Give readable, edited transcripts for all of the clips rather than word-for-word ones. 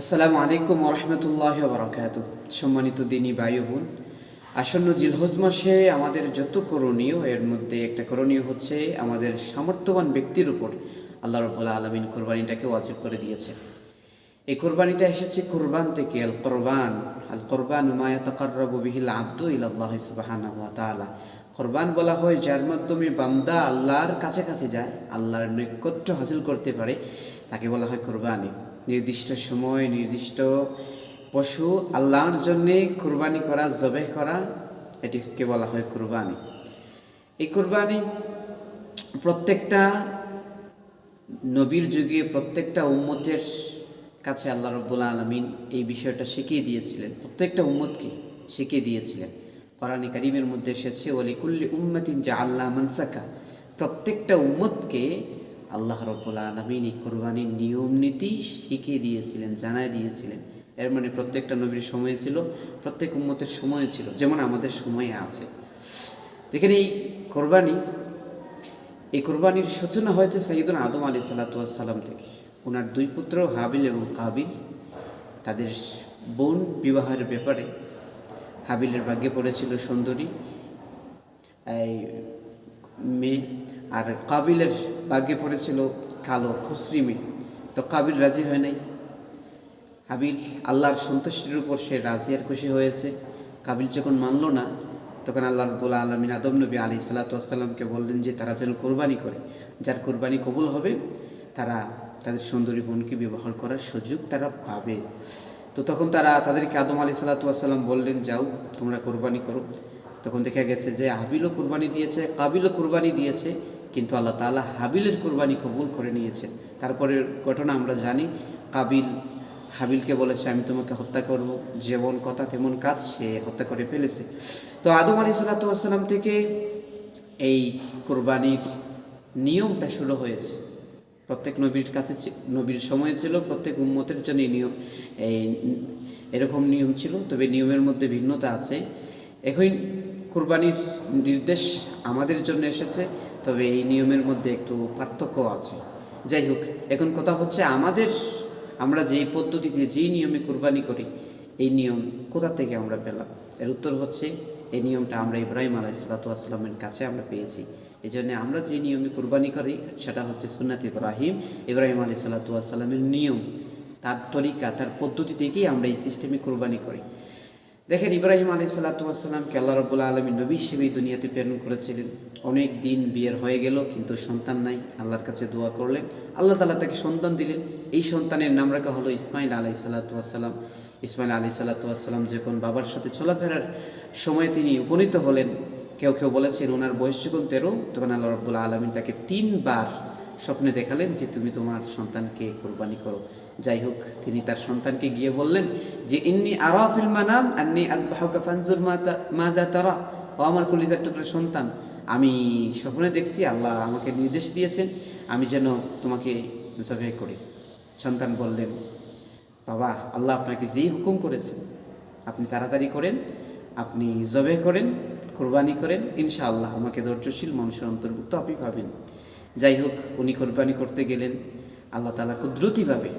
আসসালামু আলাইকুম ওরহমতুল্লাহ বারাকাতুহ। সম্মানিত দিনী ভাই ও বোন, আসন্ন জিলহজ মাসে আমাদের যত করণীয়, এর মধ্যে একটা করণীয় হচ্ছে আমাদের সামর্থ্যবান ব্যক্তির উপর আল্লাহ রাব্বুল আলামিন কোরবানিটাকে ওয়াজিব করে দিয়েছে। এই কোরবানিটা এসেছে কোরবান থেকে। আল কোরবান মা ইয়াতাকাররাবু বিহিল আবদু ইলাল্লাহি সুবহানাহু ওয়া তাআলা। কোরবান বলা হয় যার মাধ্যমে বান্দা আল্লাহর কাছে যায়, আল্লাহর নৈকট্য হাসিল করতে পারে, তাকে বলা হয় কোরবানি। নির্দিষ্ট সময় নির্দিষ্ট পশু আল্লাহর জন্যে কোরবানি করা, জবেহ করা, এটিকে বলা হয় কোরবানি। এই কোরবানি প্রত্যেকটা নবীর যুগে প্রত্যেকটা উম্মতের কাছে আল্লাহ রাব্বুল আলামিন এই বিষয়টা শিখিয়ে দিয়েছিলেন, প্রত্যেকটা উম্মতকে শিখিয়ে দিয়েছিলেন। কোরআনে কারীমের মধ্যে এসেছে ওয়ালিকুল্লি উম্মাতিন জাআলনা মানসাকা। প্রত্যেকটা উম্মতকে আল্লাহ রাব্বুল আলামিন এই কোরবানির নিয়ম নীতি শিখিয়ে দিয়েছিলেন, জানায় দিয়েছিলেন। এর মানে প্রত্যেকটা নবীর সময় ছিল, প্রত্যেক উম্মতের সময় ছিল, যেমন আমাদের সময়ে আছে। দেখেন এই কোরবানির সূচনা হয়েছে সাইয়্যিদুনা আদম আলাইহিস সালাতু ওয়াস সালাম থেকে। ওনার দুই পুত্র হাবিল এবং কাবিল, তাদের বোন বিবাহের ব্যাপারে হাবিলের ভাগ্যে পড়েছিল সুন্দরী এই মেয়ে, আর কাবিলের ভাগ্যে পড়েছিল কালো খুসরি মেয়ে। তো কাবিল রাজি হয় নাই। হাবিল আল্লাহর সন্তুষ্টির উপর সে রাজি আর খুশি হয়েছে। কাবিল যখন মানল না, তখন আল্লাহ রাব্বুল আলামিন আদম নবী আলাইহিস সালাতু ওয়াস সালামকে বললেন যে তারা যেন কোরবানি করে, যার কোরবানি কবুল হবে তারা তাদের সুন্দরী বোনকে ব্যবহার করার সুযোগ তারা পাবে। তো তখন তাদেরকে আদম আলাইহিস সালাতু ওয়াস সালাম বললেন, যাও তোমরা কোরবানি করো। তখন দেখা গেছে যে হাবিলও কোরবানি দিয়েছে, কাবিলও কোরবানি দিয়েছে, কিন্তু আল্লাহ তাআলা হাবিলের কোরবানি কবুল করে নিয়েছেন। তারপরের ঘটনা আমরা জানি, কাবিল হাবিলকে বলেছে আমি তোমাকে হত্যা করব, যেমন কথা তেমন কাজ, সে হত্যা করে ফেলেছে। তো আদম আলাইহিস সালাতু ওয়াস সালাম থেকে এই কোরবানির নিয়মটা শুরু হয়েছে। প্রত্যেক নবীর কাছে নবীর সময় ছিল, প্রত্যেক উম্মতের জন্য এই এরকম নিয়ম ছিল, তবে নিয়মের মধ্যে ভিন্নতা আছে। এখন কোরবানির নির্দেশ আমাদের জন্য এসেছে, তবে এই নিয়মের মধ্যে একটু পার্থক্য আছে। যাই হোক, এখন কথা হচ্ছে আমরা যেই পদ্ধতিতে যেই নিয়মে কোরবানি করি, এই নিয়ম কোথা থেকে আমরা পেলাম? এর উত্তর হচ্ছে এই নিয়মটা আমরা ইব্রাহিম আলাইহিস সালাতু ওয়াস সালামের কাছে আমরা পেয়েছি। এই জন্য আমরা যে নিয়মে কোরবানি করি সেটা হচ্ছে সুন্নাত ইব্রাহিম আলাইহিস সালাতু ওয়াস সালামের নিয়ম, তার তরিকা, তার পদ্ধতি থেকেই আমরা এই সিস্টেমে কোরবানি করি। দেখেন, ইব্রাহিম আলাইহিস সালাতু ওয়াস সালামকে আল্লাহ রাব্বুল আলামিন নবী হিসেবে দুনিয়াতে প্রেরণ করেছিলেন। অনেক দিন বিয়ের হয়ে গেল, কিন্তু সন্তান নাই। আল্লাহর কাছে দোয়া করলেন, আল্লাহ তাআলা তাকে সন্তান দিলেন। এই সন্তানের নাম রাখা হলো ইসমাইল আলাইহিস সালাতু ওয়াস সালাম। ইসমাইল আলাইহিস সালাতু ওয়াস সালাম যখন বাবার সাথে চলাফেরার সময় তিনি উপনীত হলেন, কেউ কেউ বলেছেন ওনার বয়স যখন 13, তখন আল্লাহ রাব্বুল আলামিন তাকে 3 বার স্বপ্নে দেখালেন যে তুমি তোমার সন্তানকে কোরবানি করো। যাই হোক, তিনি তার সন্তানকে গিয়ে বললেন যে ইন্নী আরা ফিল মানাম আন্নী আযবাহুকা ফানজুর মাযা তারা। ও আমার কলিজার টুকরা সন্তান, আমি স্বপ্নে দেখছি আল্লাহ আমাকে নির্দেশ দিয়েছেন আমি যেন তোমাকে জবাই করি। সন্তান বললেন, বাবা, আল্লাহ আপনাকে যেই হুকুম করেছেন আপনি তাড়াতাড়ি করেন, আপনি জবাই করেন, কোরবানি করেন, ইনশাআল্লাহ আমাকে ধৈর্যশীল মানুষের অন্তর্ভুক্ত আপনি পাবেন। যাই হোক, উনি কোরবানি করতে গেলেন। আল্লাহ তাআলা কুদরতিভাবে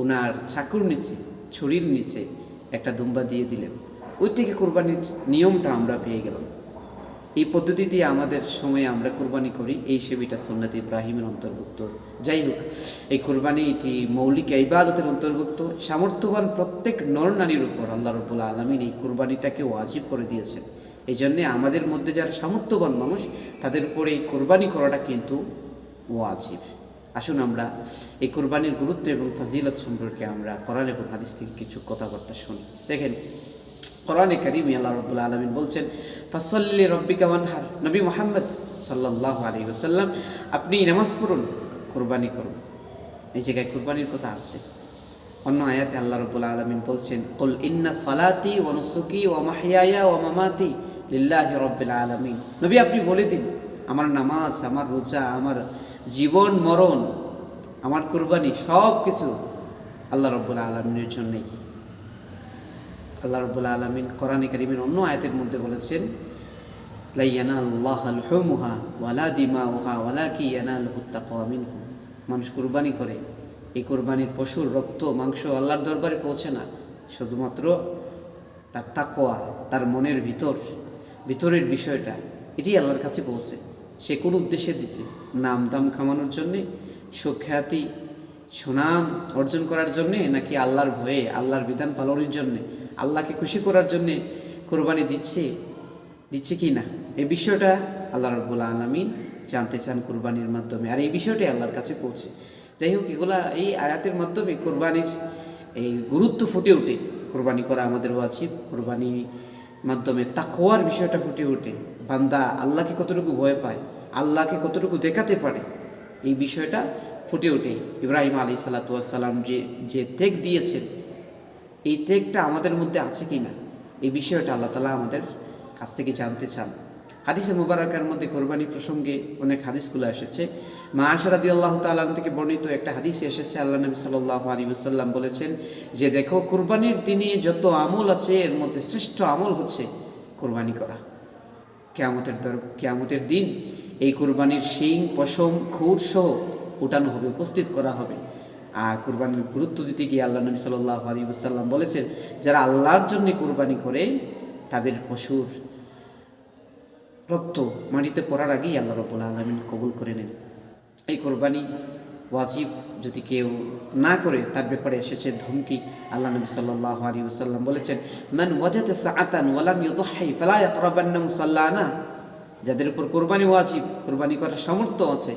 ওনার চাকুর নিচে, ছুরির নিচে একটা দুম্বা দিয়ে দিলেন। ওই থেকে কোরবানির নিয়মটা আমরা পেয়ে গেলাম। এই পদ্ধতিতে আমাদের সময়ে আমরা কোরবানি করি, এই সেবিটা সুন্নাত ইব্রাহিমের অন্তর্ভুক্ত। যাই হোক, এই কোরবানি এটি মৌলিক ইবাদতের অন্তর্ভুক্ত। সামর্থ্যবান প্রত্যেক নর নারীর উপর আল্লাহ রাব্বুল আলামিন এই কোরবানিটাকে ওয়াজিব করে দিয়েছেন। এই জন্যে আমাদের মধ্যে যারা সামর্থ্যবান মানুষ, তাদের উপরে এই কোরবানি করাটা কিন্তু ওয়াজিব। আসুন আমরা এই কোরবানির গুরুত্ব এবং ফাজিলত সম্পর্কে আমরা কোরআন এবং হাদিস থেকে কিছু কথাবার্তা শুনি। দেখেন, কোরআনে কারীমে আল্লাহ রাব্বুল আলামিন বলছেন, ফাসল্লি রাব্বিকা ওয়ানহার। নবী মুহাম্মদ সাল্লাল্লাহু আলাইহি ওয়াসাল্লাম, আপনি নামাজ পড়ুন, কোরবানি করুন। এই জায়গায় কোরবানির কথা আছে। অন্য আয়াতে আল্লাহ রাব্বুল আলামিন বলছেন, কুল ইন্না সালাতি ওয়া নুসুকি ওয়া মাহইয়ায়া ওয়া মামাতি লিল্লাহি রাব্বিল আলামিন। নবী, আপনি বলে দিন, আমার নামাজ, আমার রোজা, আমার জীবন মরণ, আমার কোরবানি সব কিছু আল্লাহ রাব্বুল আলামিনের জন্যই। আল্লাহ রাব্বুল আলামিন কোরআনে কারীমের অন্য আয়াতের মধ্যে বলেছেন, লা ইয়ানালুল্লাহু লুহুমুহা ওয়ালা দিমাউহা ওয়ালাকিন ইয়ানালুহুত তাকওয়া মিনকুম। মানুষ কোরবানি করে, এই কোরবানির পশুর রক্ত মাংস আল্লাহর দরবারে পৌঁছে না, শুধুমাত্র তার তাকওয়া, তার মনের ভিতরের বিষয়টা, এটি আল্লাহর কাছে পৌঁছে। সে কোন উদ্দেশ্যে দিছে? নাম দাম কামানোর জন্যে, সুখ্যাতি সুনাম অর্জন করার জন্যে, নাকি আল্লাহর ভয়ে, আল্লাহর বিধান পালনের জন্যে, আল্লাহকে খুশি করার জন্যে কোরবানি দিচ্ছে কি না, এই বিষয়টা আল্লাহ রাব্বুল আলামিন জানতে চান কোরবানির মাধ্যমে, আর এই বিষয়টাই আল্লাহর কাছে পৌঁছে। যাই হোক, এগুলা এই আয়াতের মাধ্যমে কোরবানির এই গুরুত্ব ফুটে ওঠে। কোরবানি করা আমাদের ওয়াজিব, কোরবানির মাধ্যমে তাকওয়ার বিষয়টা ফুটে ওঠে। বান্দা আল্লাহকে কতটুকু ভয় পায়, আল্লাহকে কতটুকু দেখাতে পারে, এই বিষয়টা ফুটে ওঠে। ইব্রাহিম আলাইহিস সালাতু ওয়াস সালাম যে ত্যাগ দিয়েছেন, এই ত্যাগটা আমাদের মধ্যে আছে কি না, এই বিষয়টা আল্লাহ তাআলা আমাদের কাছ থেকে জানতে চান। হাদিসে মুবারাকার মধ্যে কোরবানি প্রসঙ্গে অনেক হাদিসগুলো এসেছে। মা আয়েশা রাদিয়াল্লাহু তাআলা থেকে বর্ণিত একটা হাদিসে এসেছে, আল্লাহ নবী সাল্লাল্লাহু আলাইহি ওয়াসাল্লাম বলেছেন যে, দেখো, কোরবানির দিনে যত আমল আছে এর মধ্যে শ্রেষ্ঠ আমল হচ্ছে কোরবানি করা। কিয়ামতের দিন এই কোরবানির শিং, পশম, খুর সহ উঠানো হবে, উপস্থিত করা হবে। আর কোরবানির গুরুত্ব দিতে গিয়ে আল্লাহ নবী সাল্লাল্লাহু আলাইহি ওয়াসাল্লাম বলেছেন, যারা আল্লাহর জন্য কোরবানি করে তাদের পশুর রক্ত মাটিতে পড়ার আগেই আল্লাহ রাব্বুল আলামিন কবুল করে নেন। এই কোরবানি ওয়াজিব যদি কেউ না করে, তার ব্যাপারে এসেছে ধমকি। আল্লাহ নবী সাল্লাল্লাহু আলাইহি ওয়াসাল্লাম বলেছেন, মান ওয়াজাদা সাআতান ওয়া লাম ইউদহি ফালা ইয়াকরাবান্না মুসাল্লানা। যাদের উপর কোরবানি ওয়াজিব, কোরবানি করার সামর্থ্য আছে,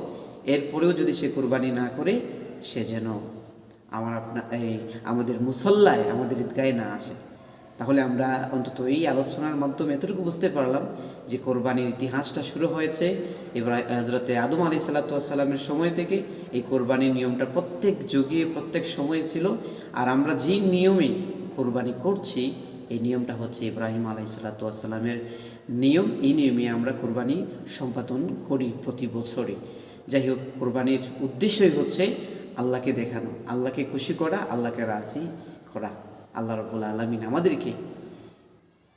এরপরেও যদি সে কোরবানি না করে, সে যেন আমাদের মুসল্লায়, আমাদের ঈদগাহে না আসে। তাহলে আমরা অন্তত এই আলোচনার মাধ্যমে এতটুকু বুঝতে পারলাম যে কোরবানির ইতিহাসটা শুরু হয়েছে হযরতে আদম আলাইহিস সালাতু ওয়াস সালামের সময় থেকে। এই কোরবানির নিয়মটা প্রত্যেক যুগে, প্রত্যেক সময়ে ছিল। আর আমরা যে নিয়মে কোরবানি করছি, এই নিয়মটা হচ্ছে ইব্রাহিম আলাইহিস সালাতু ওয়াস সালামের নিয়ম। এই নিয়মে আমরা কোরবানি সম্পাদন করি প্রতি বছরই। যাই হোক, কোরবানির উদ্দেশ্যই হচ্ছে আল্লাহকে দেখানো, আল্লাহকে খুশি করা, আল্লাহকে রাজি করা। আল্লাহ রাব্বুল আলামিন আমাদেরকে,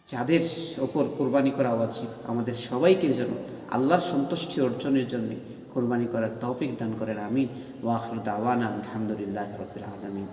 যাদের ওপর কোরবানি করা উচিত, আমাদের সবাইকে যেন আল্লাহর সন্তুষ্টি অর্জনের জন্য কোরবানি করার তৌফিক দান করেন। আমিন। ওয়া আখিরু দাওয়ানা আলহামদুলিল্লাহি রাব্বিল আলামিন।